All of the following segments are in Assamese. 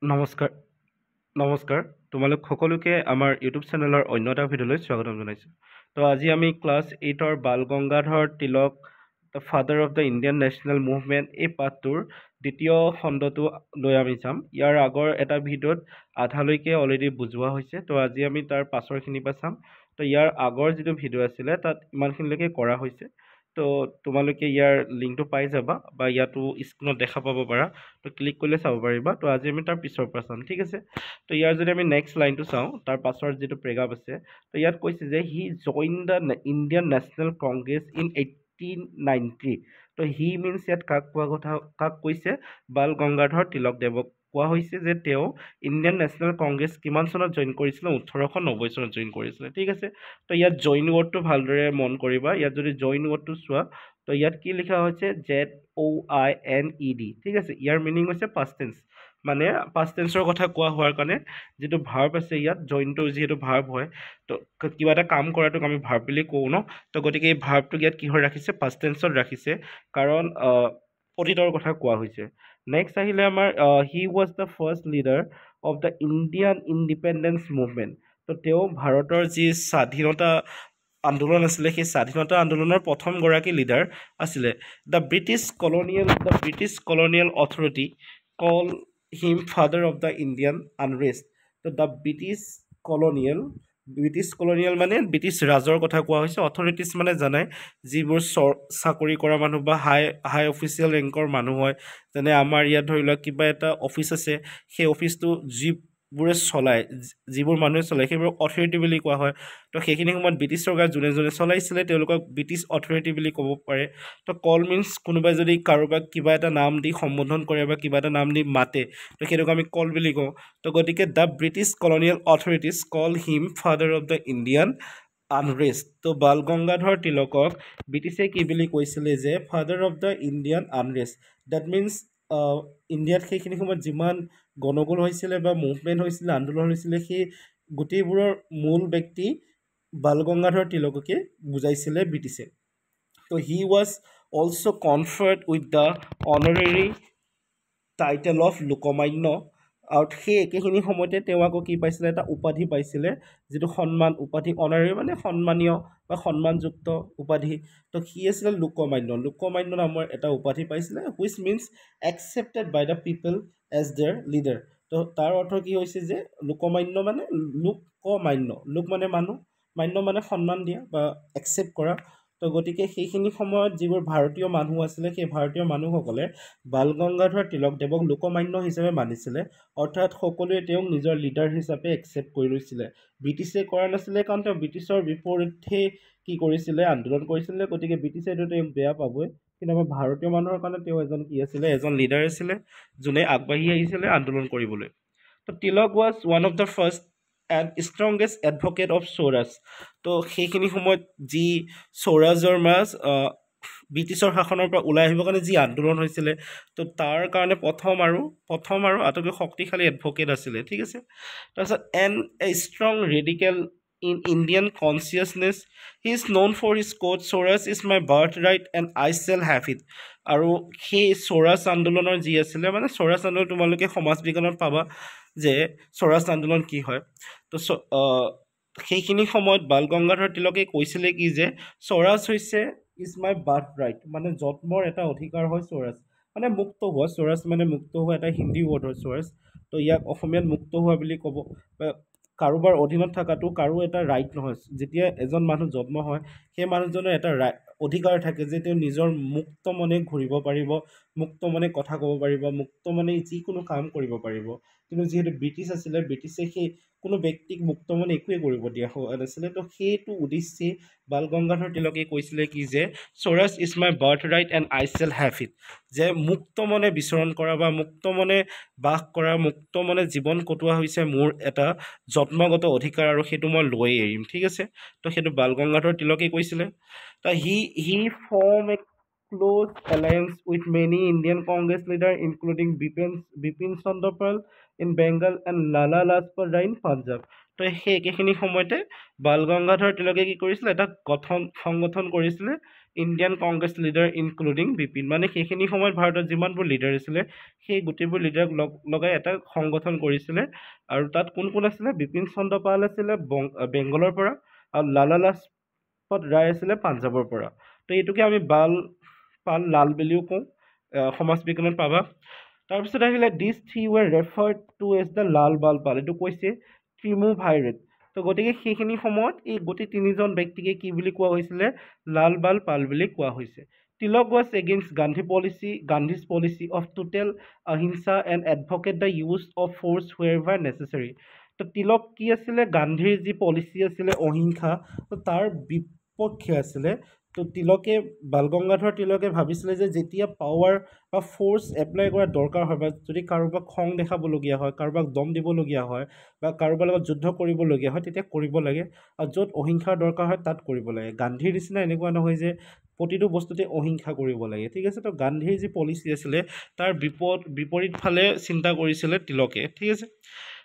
নমস্কাৰ নমস্কাৰ তোমালোক সকলোকে আমাৰ ইউটিউব চেনেলৰ অন্য এটা ভিডিঅ'লৈ স্বাগতম জনাইছোঁ। তো আজি আমি ক্লাছ 8ৰ Bal Gangadhar Tilak the father of the Indian national movement এই পাঠটোৰ দ্বিতীয় খণ্ডটো লৈ আমি যাম। ইয়াৰ আগৰ এটা ভিডিঅ'ত আধালৈকে অলৰেডি বুজোৱা হৈছে, তো আজি আমি তাৰ পাছৰখিনিৰ পৰা চাম। তো ইয়াৰ আগৰ যিটো ভিডিঅ' আছিলে তাত ইমানখিনিলৈকে কৰা হৈছে। তো তোমালোকে ইয়াৰ লিংকটো পাই যাবা বা ইয়াতো স্ক্ৰীণত দেখা পাব পাৰা। তো ক্লিক কৰিলে চাব পাৰিবা। তো আজি আমি তাৰ পিছৰ পৰা চাম, ঠিক আছে। তো ইয়াৰ যদি আমি নেক্সট লাইনটো চাওঁ, তাৰ পাছৰ যিটো পেৰাগ্ৰাফ আছে, তো ইয়াত কৈছে যে he join the Indian national Congress in 1890। তো হি মিনছ ইয়াত কাক কৈছে? বাল গংগাধৰ তিলক দেৱক কোৱা হৈছে যে তেওঁ ইণ্ডিয়ান নেশ্যনেল কংগ্ৰেছ কিমান চনত জইন কৰিছিলে? 1890 চনত জইন কৰিছিলে, ঠিক আছে। তো ইয়াত জইন ৱৰ্ডটো ভালদৰে মন কৰিবা। ইয়াত যদি জইন ৱৰ্ডটো চোৱা, তো ইয়াত কি লিখা হৈছে? ZOINED, ঠিক আছে। ইয়াৰ মিনিং হৈছে পাষ্ট টেন্স, মানে পাষ্ট টেন্সৰ কথা কোৱা হোৱাৰ কাৰণে যিটো ভাৰ্ব আছে ইয়াত জইনটো যিহেতু ভাৰ্ব হয়, তো কিবা এটা কাম কৰাটোক আমি ভাৰ্ব বুলি কওঁ ন। তো গতিকে এই ভাৰ্বটোক ইয়াত কিহৰ ৰাখিছে? পাষ্ট টেন্সত ৰাখিছে, কাৰণ অতীতৰ কথা কোৱা হৈছে। নেক্সট আহিলে আমাৰ he was the first leader of the Indian independence movement. তো তেওঁ ভাৰতৰ যি স্বাধীনতা আন্দোলন আছিলে সেই স্বাধীনতা আন্দোলনৰ প্ৰথমগৰাকী লিডাৰ আছিলে। The British colonial authority call him father of the Indian unrest. তো দ্য ব্ৰিটিছ কলনিয়েল মানে ব্ৰিটিছ ৰাজৰ কথা কোৱা হৈছে। অথৰিটিছ মানে জানাই যিবোৰ চাকৰি কৰা মানুহ বা হাই অফিচিয়েল ৰেংকৰ মানুহ হয়। যেনে আমাৰ ইয়াত ধৰি লোৱা কিবা এটা অফিচ আছে, সেই অফিচটো যিবোৰে চলায়, যিবোৰ মানুহে চলায় সেইবোৰক অথৰিটি বুলি কোৱা হয়। তো সেইখিনি সময়ত ব্ৰিটিছ চৰকাৰ যোনে যোনে চলাইছিলে তেওঁলোকক ব্ৰিটিছ অথৰিটি বুলি ক'ব পাৰে। তো কল মিনছ কোনোবাই যদি কাৰোবাক কিবা এটা নাম দি সম্বোধন কৰে বা কিবা এটা নাম দি মাতে, তো সেইটোক আমি কল বুলি কওঁ। তো গতিকে the British colonial authorities call him father of the Indian unrest. তো বাল গংগাধৰ তিলকক ব্ৰিটিছে কি বুলি কৈছিলে? যে father of the Indian unrest. That means ইণ্ডিয়াত সেইখিনি সময়ত যিমান গণ্ডগোল হৈছিলে বা মুভমেণ্ট হৈছিলে, আন্দোলন হৈছিলে, সেই গোটেইবোৰৰ মূল ব্যক্তি বাল গংগাধৰ তিলককে বুজাইছিলে ব্ৰিটিছে। তো he was also' conferred with the honorary title of Lokmanya. আৰু সেই একেখিনি সময়তে তেওঁ আকৌ কি পাইছিলে? এটা উপাধি পাইছিলে, যিটো সন্মান উপাধি, অনাৰেৰী মানে সন্মানীয় বা সন্মানযুক্ত উপাধি। তো সি আছিলে লোকমান্য নামৰ এটা উপাধি পাইছিলে, which means accepted by the people as their leader. তো তাৰ অৰ্থ কি হৈছে? যে লোকমান্য মানে লোক মানে মানুহ, মান্য মানে সন্মান দিয়া বা একচেপ্ট কৰা। তো গতিকে সেইখিনি সময়ত যিবোৰ ভাৰতীয় মানুহ আছিলে, সেই ভাৰতীয় মানুহসকলে বাল গংগাধৰ তিলকদেৱক লোকমান্য হিচাপে মানিছিলে। অৰ্থাৎ সকলোৱে তেওঁক নিজৰ লিডাৰ হিচাপে একচেপ্ট কৰি লৈছিলে। ব্ৰিটিছে কৰা নাছিলে, কাৰণ তেওঁ ব্ৰিটিছৰ বিপৰীতে কি কৰিছিলে? আন্দোলন কৰিছিলে। গতিকে ব্ৰিটিছেতো তেওঁক বেয়া পাবই, কিন্তু আমাৰ ভাৰতীয় মানুহৰ কাৰণে তেওঁ এজন কি আছিলে? এজন লিডাৰ আছিলে, যোনে আগবাঢ়ি আহিছিলে আন্দোলন কৰিবলৈ। তো Tilak was one of the first and strongest advocate of Swaraj. তো সেইখিনি সময়ত যি স্বৰাজৰ ব্ৰিটিছৰ শাসনৰ পৰা ওলাই আহিবৰ কাৰণে যি আন্দোলন হৈছিলে, তো তাৰ কাৰণে প্ৰথম আৰু আটাইতকৈ শক্তিশালী এডভকেট আছিলে, ঠিক আছে। তাৰপিছত a strong radical in Indian consciousness, he is known for his quote Swaraj is my birth right and I shall have it. আৰু সেই স্বৰাজ আন্দোলনৰ যি আছিলে, মানে স্বৰাজ আন্দোলন তোমালোকে সমাজ বিজ্ঞানত পাবা যে স্বৰাজ আন্দোলন কি হয়। তো সেইখিনি সময়ত বাল গংগাধৰ তিলকে কৈছিলে কি? যে স্বৰাজ হৈছে ইজ মাই বাৰ্থ ৰাইট, মানে জন্মৰ এটা অধিকাৰ হয় স্বৰাজ, মানে মুক্ত হোৱা। স্বৰাজ মানে মুক্ত হোৱা, এটা হিন্দী ৱৰ্ড হয় স্বৰাজ। তো ইয়াক অসমীয়াত মুক্ত হোৱা বুলি ক'ব। কাৰোবাৰ অধীনত থকাটো কাৰো এটা ৰাইট নহয়। যেতিয়া এজন মানুহ জন্ম হয়, সেই মানুহজনৰ এটা অধিকাৰ থাকে যে তেওঁ নিজৰ মুক্ত মনে ঘূৰিব পাৰিব, মুক্ত মনে কথা ক'ব পাৰিব, মুক্ত মনে যিকোনো কাম কৰিব পাৰিব। কিন্তু যিহেতু ব্ৰিটিছ আছিলে, ব্ৰিটিছে সেই কোনো ব্যক্তিক মুক্ত মনে একোৱে কৰিব দিয়া হোৱা নাছিলে। তো সেইটো উদ্দেশ্যে বাল গংগাধৰ তিলকে কৈছিলে কি? যে Swaraj is my birth right and I shall have it. যে মুক্ত মনে বিচৰণ কৰা বা মুক্ত মনে বাস কৰা, মুক্ত মনে জীৱন কটোৱা হৈছে মোৰ এটা জন্মগত অধিকাৰ, আৰু সেইটো মই লৈ এৰিম, ঠিক আছে। তো সেইটো বাল গংগাধৰ তিলকে কৈছিলে। He form a close alliance with many Indian Congress leader including Bipin Chandra Pal in Bengal and Lala Lajpat Rai in Punjab. তো সেই একেখিনি সময়তে বাল গংগাধৰ তিলকে কি কৰিছিলে? এটা সংগঠন কৰিছিলে, Indian Congress leader including Bipin, মানে সেইখিনি সময়ত ভাৰতত যিমানবোৰ লিডাৰ আছিলে সেই গোটেইবোৰ লিডাৰক লগাই এটা সংগঠন কৰিছিলে। আৰু তাত কোন কোন আছিলে? বিপিন চন্দ্ৰ পাল আছিলে বেংগলৰ পৰা, আৰু লালা লাজপত ৰায় আছিলে পাঞ্জাৱৰ পৰা। তো এইটোকে আমি পাল লাল বুলিও কওঁ, সমাজ বিজ্ঞানত পাবা। তাৰপিছত আহিলে this three were referred to as the Lal Bal Pal, এইটো কৈছে ট্ৰিমোভাইৰেট। তো গতিকে সেইখিনি সময়ত এই গোটেই তিনিজন ব্যক্তিকে কি বুলি কোৱা হৈছিলে? লাল বাল পাল বুলি কোৱা হৈছে। Tilak was against Gandhi's policy of total ahimsa and advocate the use of force wherever necessary. তো তিলক কি আছিলে? গান্ধীৰ যি পলিচি আছিলে অহিংসা, তো তাৰ বিপক্ষে আছিলে। তো বাল গংগাধৰ তিলকে ভাবিছিলে যে যেতিয়া পাৱাৰ বা ফ'ৰ্চ এপ্লাই কৰা দৰকাৰ হয়, বা যদি কাৰোবাক খং দেখাবলগীয়া হয়, কাৰোবাক দম দিবলগীয়া হয়, বা কাৰোবাৰ লগত যুদ্ধ কৰিবলগীয়া হয়, তেতিয়া কৰিব লাগে। আৰু য'ত অহিংসাৰ দৰকাৰ হয় তাত কৰিব লাগে। গান্ধীৰ নিচিনা এনেকুৱা নহয় যে প্ৰতিটো বস্তুতে অহিংসা কৰিব লাগে, ঠিক আছে। তো গান্ধীৰ যি পলিচি আছিলে তাৰ বিপৰীত ফালে চিন্তা কৰিছিলে তিলকে, ঠিক আছে।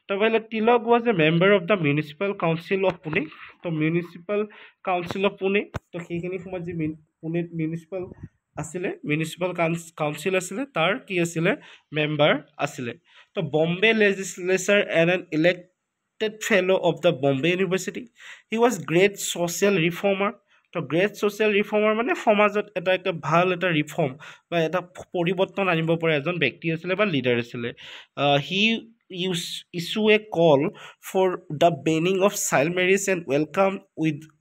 তাৰপৰা Tilak was a member of the municipal council of Pune. তো মিউনিচিপেল কাউন্সিল অফ পুনে, তো সেইখিনি সময়ত যি পুনেত মিউনিচিপেল কাউন্সিল আছিলে তাৰ কি আছিলে? মেম্বাৰ আছিলে। তো Bombay legislature and an elected fellow' of the Bombay university. He was great social reformer. তো গ্ৰেট ছ'চিয়েল ৰিফৰ্মাৰ মানে সমাজত এটা ভাল এটা ৰিফৰ্ম বা এটা পৰিৱৰ্তন আনিব পৰা এজন ব্যক্তি আছিলে বা লিডাৰ আছিলে। He issue a call for the banning of child marriage and welcome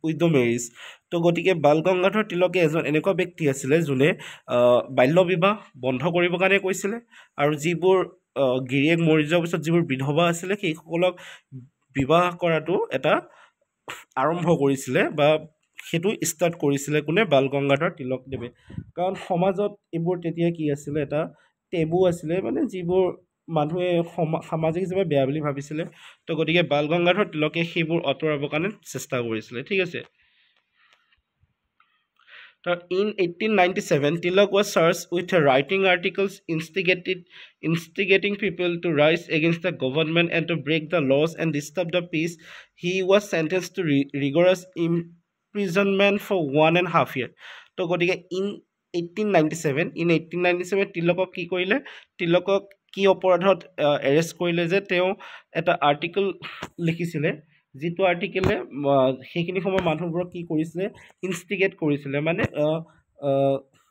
widow marriage. তো গতিকে বাল গংগাধৰ তিলকে এজন এনেকুৱা ব্যক্তি আছিলে যোনে বাল্য বিবাহ বন্ধ কৰিবৰ কাৰণে কৈছিলে, আৰু যিবোৰ গিৰিয়েক মৰি যোৱাৰ পিছত যিবোৰ বিধৱা আছিলে সেইসকলক বিবাহ কৰাটো এটা আৰম্ভ কৰিছিলে, বা সেইটো ষ্টাৰ্ট কৰিছিলে কোনে? বাল গংগাধৰ তিলকদেৱে। কাৰণ সমাজত এইবোৰ তেতিয়া কি আছিলে? এটা টেবু আছিলে, মানে যিবোৰ মানুহে সামাজিক হিচাপে বেয়া বুলি ভাবিছিলে। তো গতিকে বাল গংগাধৰ তিলকে সেইবোৰ আঁতৰাবৰ কাৰণে চেষ্টা কৰিছিলে, ঠিক আছে। In 1897, Tilak was charged with writing articles instigating people to rise against the government and to break the laws and disturb the peace. He was sentenced to rigorous imprisonment for 1.5 years. তো গতিকে in 1897 তিলকক কি কৰিলে? তিলকক কি অপৰাধত এৰেষ্ট কৰিলে? যে তেওঁ এটা আৰ্টিকল লিখিছিলে, যিটো আৰ্টিকেলে সেইখিনি সময়ত মানুহবোৰক কি কৰিছিলে? ইনষ্টিগেট কৰিছিলে, মানে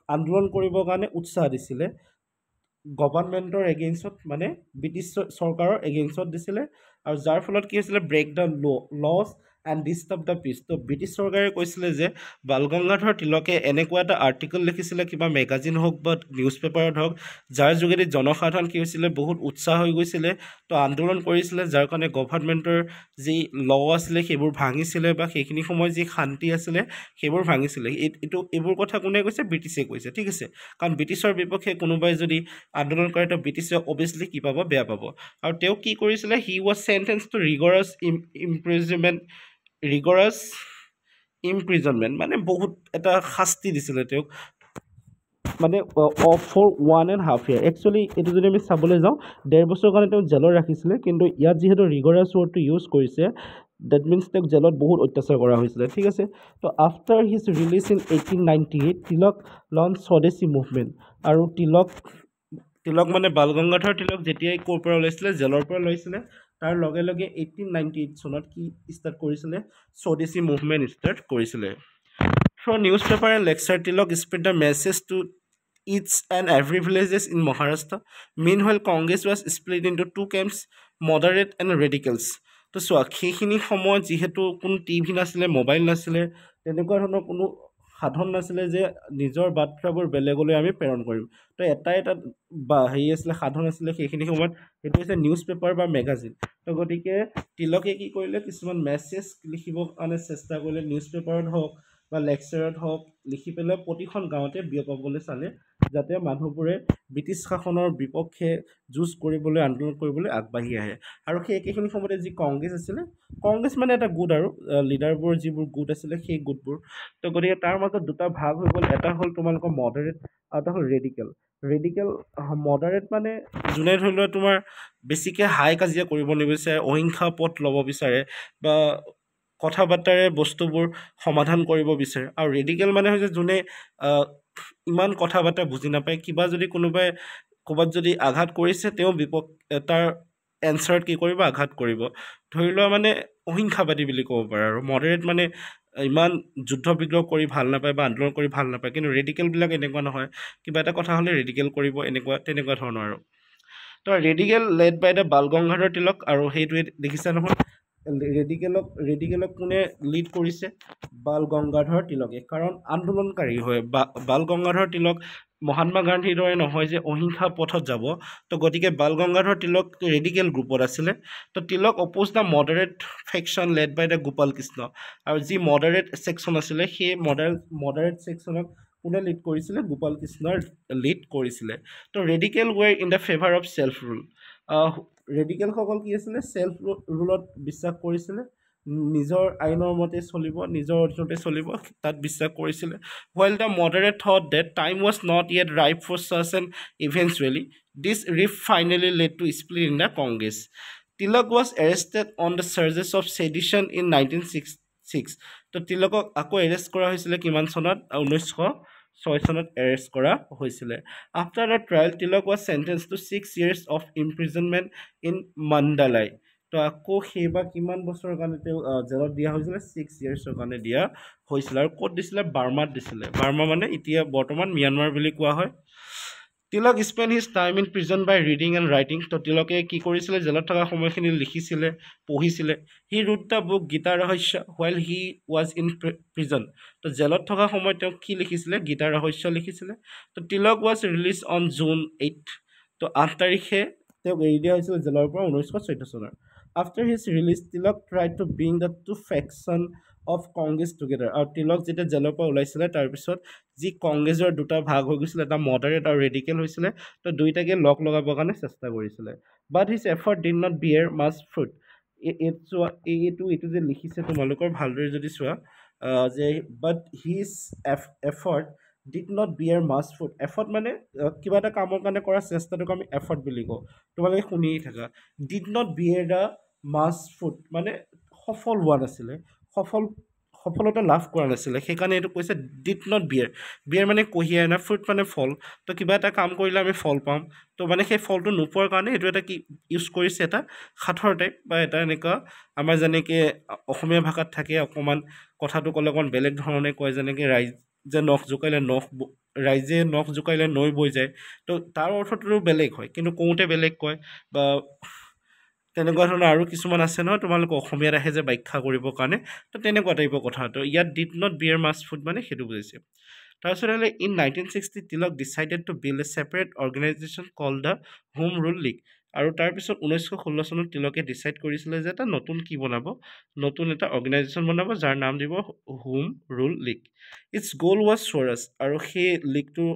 আন্দোলন কৰিবৰ কাৰণে উৎসাহ দিছিলে। গভৰ্ণমেণ্টৰ এগেইনষ্টত, মানে ব্ৰিটিছ চৰকাৰৰ এগেইনষ্টত দিছিলে, আৰু যাৰ ফলত কি হৈছিলে? Break the laws and disturb the peace. তো ব্ৰিটিছ চৰকাৰে কৈছিলে যে বাল গংগাধৰ তিলকে এনেকুৱা এটা আৰ্টিকেল লিখিছিলে, কিবা মেগাজিন হওক বা নিউজ পেপাৰত হওক, যাৰ যোগেদি জনসাধাৰণ কি হৈছিলে? বহুত উৎসাহ হৈ গৈছিলে, তো আন্দোলন কৰিছিলে, যাৰ কাৰণে গভৰ্ণমেণ্টৰ যি ল' আছিলে সেইবোৰ ভাঙিছিলে, বা সেইখিনি সময়ত যি শান্তি আছিলে সেইবোৰ ভাঙিছিলে। এইবোৰ কথা কোনে কৈছে? ব্ৰিটিছে কৈছে, ঠিক আছে। কাৰণ ব্ৰিটিছৰ বিপক্ষে কোনোবাই যদি আন্দোলন কৰে তো ব্ৰিটিছে অভিয়াছলি কি পাব? বেয়া পাব। আৰু তেওঁ কি কৰিছিলে? He was sentence to ৰিগৰাছ imprisonment, মানে বহুত এটা শাস্তি দিছিলে তেওঁক, মানে ফৰ 1.5 year। একচুৱেলি এইটো যদি আমি চাবলৈ যাওঁ 1.5 বছৰৰ কাৰণে তেওঁক জেলত ৰাখিছিলে, কিন্তু ইয়াত যিহেতু ৰিগৰাছ ৱৰ্ডটো ইউজ কৰিছে, ডেট মিনছ তেওঁক জেলত বহুত অত্যাচাৰ কৰা হৈছিলে, ঠিক আছে। তো after his release in 1898 Tilak launch স্বদেশী মুভমেণ্ট। আৰু তিলক মানে বাল গংগাধৰ তিলক যেতিয়াই ক'ৰ পৰা ওলাইছিলে? জেলৰ পৰা ওলাইছিলে। তাৰ লগে লগে 1898 চনত কি ষ্টাৰ্ট কৰিছিলে? স্বদেশী মুভমেণ্ট ষ্টাৰ্ট কৰিছিলে। Through newspaper and lecture, Tilak spread the message to each and every villages in Maharashtra. Meanwhile, Congress was split into two camps, moderate and radicals. তো চোৱা, সেইখিনি সময়ত যিহেতু কোনো টিভি নাছিলে, মোবাইল নাছিলে, তেনেকুৱা ধৰণৰ কোনো সাধন নাছিলে যে নিজৰ বাৰ্তাবোৰ বেলেগলৈ আমি প্ৰেৰণ কৰিম। তো এটা আছিলে, সাধন আছিলে সেইখিনি সময়ত, সেইটো হৈছে নিউজ পেপাৰ বা মেগাজিন। তো গতিকে তিলকে কি কৰিলে? কিছুমান মেছেজ লিখিবৰ কাৰণে চেষ্টা কৰিলে, নিউজ পেপাৰত হওক বা লেকচাৰত হওক লিখি পেলাই প্ৰতিখন গাঁৱতে বিয়পাবলৈ চালে, যাতে মানুহবোৰে ব্ৰিটিছ শাসনৰ বিপক্ষে যুঁজ কৰিবলৈ, আন্দোলন কৰিবলৈ আগবাঢ়ি আহে। আৰু সেই একেখিনি সময়তে যি কংগ্ৰেছ আছিলে, কংগ্ৰেছ মানে এটা গোট, আৰু লিডাৰবোৰৰ যিবোৰ গোট আছিলে সেই গোটবোৰ। তো গতিকে তাৰ মাজত দুটা ভাগ হৈ গ'ল, এটা হ'ল তোমালোকৰ মডাৰেট আৰু এটা হ'ল ৰেডিকেল। মডাৰেট মানে যোনে ধৰি লোৱা তোমাৰ বেছিকৈ হাই কাজিয়া কৰিব নিবিচাৰে, অহিংসা পথ ল'ব বিচাৰে, বা কথা বাৰ্তাৰে বস্তুবোৰ সমাধান কৰিব বিচাৰে আৰু ৰেডিকেল মানে হৈছে যোনে ইমান কথা বাৰ্তা বুজি নাপায় কিবা যদি কোনোবাই ক'ৰবাত যদি আঘাত কৰিছে তেওঁ তাৰ এনচাৰত কি কৰিব আঘাত কৰিব ধৰি লোৱা মানে অহিংসাবাদী বুলি ক'ব পাৰে আৰু মডাৰেট মানে ইমান যুদ্ধ বিগ্ৰহ কৰি ভাল নাপায় বা আন্দোলন কৰি ভাল নাপায় কিন্তু ৰেডিকেলবিলাক এনেকুৱা নহয় কিবা এটা কথা হ'লে ৰেডিকেল কৰিব তেনেকুৱা ধৰণৰ আৰু তো ৰেডিকেল লেড বাই দ্য বাল গংগাধৰ তিলক আৰু সেইটোৱে দেখিছা নহয় ৰেডিকেলক কোনে লিড কৰিছে বাল গংগাধৰ তিলকে কাৰণ আন্দোলনকাৰী হয় বাল গংগাধৰ তিলক মহাত্মা গান্ধীৰ দৰে নহয় যে অহিংসা পথত যাব তো গতিকে বাল গংগাধৰ তিলক ৰেডিকেল গ্ৰুপত আছিলে তো Tilak opposed the moderate faction led by the Gopal Krishna আৰু যি মডাৰেট ছেকশ্যন আছিলে সেই মডাৰেট ছেকশ্যনক কোনে লিড কৰিছিলে গোপাল কৃষ্ণৰ লিড কৰিছিলে to radical war in the favour of self rule ৰেডিকেলসকল কি আছিলে ছেল্ফ ৰুলত বিশ্বাস কৰিছিলে নিজৰ আইনৰ মতে চলিব নিজৰ অধীনতে চলিব তাত বিশ্বাস কৰিছিলে while the moderate thought that time was not yet ripe for such an eventually this rift finally led to split in the Congress. Tilak was arrested on the charges of sedition in 1966 তো তিলকক আকৌ এৰেষ্ট কৰা হৈছিলে কিমান চনত 1906 চনত এৰেষ্ট কৰা হৈছিলে after the trial Tilak was sentenced to 6 years of imprisonment in Mandalay তো আকৌ সেইবাৰ কিমান বছৰৰ কাৰণে তেওঁ জেলত দিয়া হৈছিলে 6 yearsৰ কাৰণে দিয়া হৈছিলে আৰু ক'ত দিছিলে বাৰ্মাত দিছিলে বাৰ্মা মানে এতিয়া বৰ্তমান ম্যানমাৰ বুলি কোৱা হয় Tilak spend his time in prison by reading and writing তো তিলকে কি কৰিছিলে জেলত থকা সময়খিনি লিখিছিলে পঢ়িছিলে he wrote the book Gita Rahasya while he was in prison তো জেলত থকা সময়ত তেওঁ কি লিখিছিলে গীতা ৰহস্য লিখিছিলে তো Tilak was release on June 8 তো 8 তাৰিখে তেওঁক এৰি দিয়া হৈছিলে জেলৰ পৰা 1914 চনৰ after his release Tilak try to bring the two faction of Congress together আৰু তিলক যেতিয়া জেলৰ পৰা ওলাইছিলে তাৰপিছত যি কংগ্ৰেছৰ দুটা ভাগ হৈ গৈছিলে এটা মডাৰেট আৰু ৰেডিকেল হৈছিলে তো দুইটাকে লগ লগাবৰ কাৰণে চেষ্টা কৰিছিলে but his effort did not bear much fruit এইটো যে লিখিছে তোমালোকৰ ভালদৰে যদি চোৱা যে but his effort did not bear much fruit effort মানে কিবা এটা কামৰ কাৰণে কৰা চেষ্টাটোক আমি এফৰ্ট বুলি কওঁ তোমালোকে শুনিয়েই থাকা did not bear the much fruit মানে সফল হোৱা নাছিলে সফলতা লাভ কৰা নাছিলে সেইকাৰণে এইটো কৈছে ডিড নট বিয়েৰ মানে কঢ়িয়াই না ফ্ৰুট মানে ফল তো কিবা এটা কাম কৰিলে আমি ফল পাম তো মানে সেই ফলটো নোপোৱাৰ কাৰণে এইটো এটা কি ইউজ কৰিছে এটা সাঁথৰ টাইপ বা এটা এনেকুৱা আমাৰ যেনেকৈ অসমীয়া ভাষাত থাকে অকণমান কথাটো ক'লে অকণমান বেলেগ ধৰণে কয় যেনেকৈ ৰাইজে নখ জোকাৰিলে নৈ বৈ যায় তো তাৰ অৰ্থটোতো বেলেগ হয় কিন্তু কওঁতে বেলেগ কয় বা তেনেকুৱা ধৰণৰ আৰু কিছুমান আছে নহয় তোমালোকে অসমীয়াত আহে যে ব্যাখ্যা কৰিবৰ কাৰণে তো তেনেকুৱা টাইপৰ কথাটো ইয়াত did not bear much food মানে সেইটো বুজিছে তাৰপিছত হ'লে in 1960 Tilak decided to build a separate organisation call the home rule league আৰু তাৰপিছত 1916 চনত তিলকে ডিচাইড কৰিছিলে যে এটা নতুন এটা অৰ্গেনাইজেশ্যন বনাব যাৰ নাম দিব home rule league its goal was Swaraj আৰু সেই লীগটো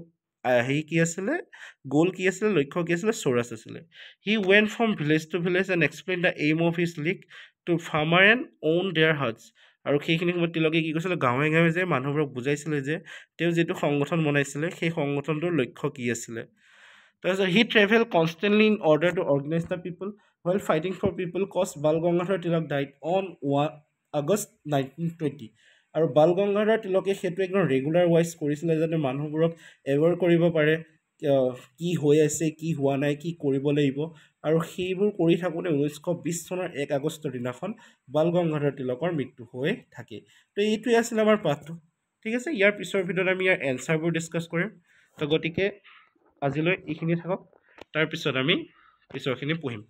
লক্ষ্য কি আছিলে স্বৰাজ আছিলে he went from village to village and explain the aim of his league to farmer and on their hearts আৰু সেইখিনি সময়ত তিলকে কি কৈছিলে গাঁৱে গাঁৱে যে মানুহবোৰক বুজাইছিলে যে তেওঁ যিটো সংগঠন বনাইছিলে সেই সংগঠনটোৰ লক্ষ্য কি আছিলে তাৰপিছত he travel constantly in order to organise the people well fighting for people cause Bal Gangadhar Tilak died on August 1920 আৰু বাল গংগাধৰ তিলকে সেইটো একদম ৰেগুলাৰ ৱাইজ কৰিছিলে যাতে মানুহবোৰক এৱেৰ কৰিব পাৰে কি হৈ আছে কি হোৱা নাই কি কৰিব লাগিব আৰু সেইবোৰ কৰি থাকোঁতে 1920 চনৰ 1 আগষ্টৰ দিনাখন বাল গংগাধৰ তিলকৰ মৃত্যু হৈ থাকে তো এইটোৱে আছিলে আমাৰ পাঠটো ঠিক আছে ইয়াৰ পিছৰ ভিডিঅ'ত আমি ইয়াৰ এনচাৰবোৰ ডিছকাছ কৰিম তো গতিকে আজিলৈ এইখিনি থাকক তাৰপিছত আমি পিছৰখিনি পঢ়িম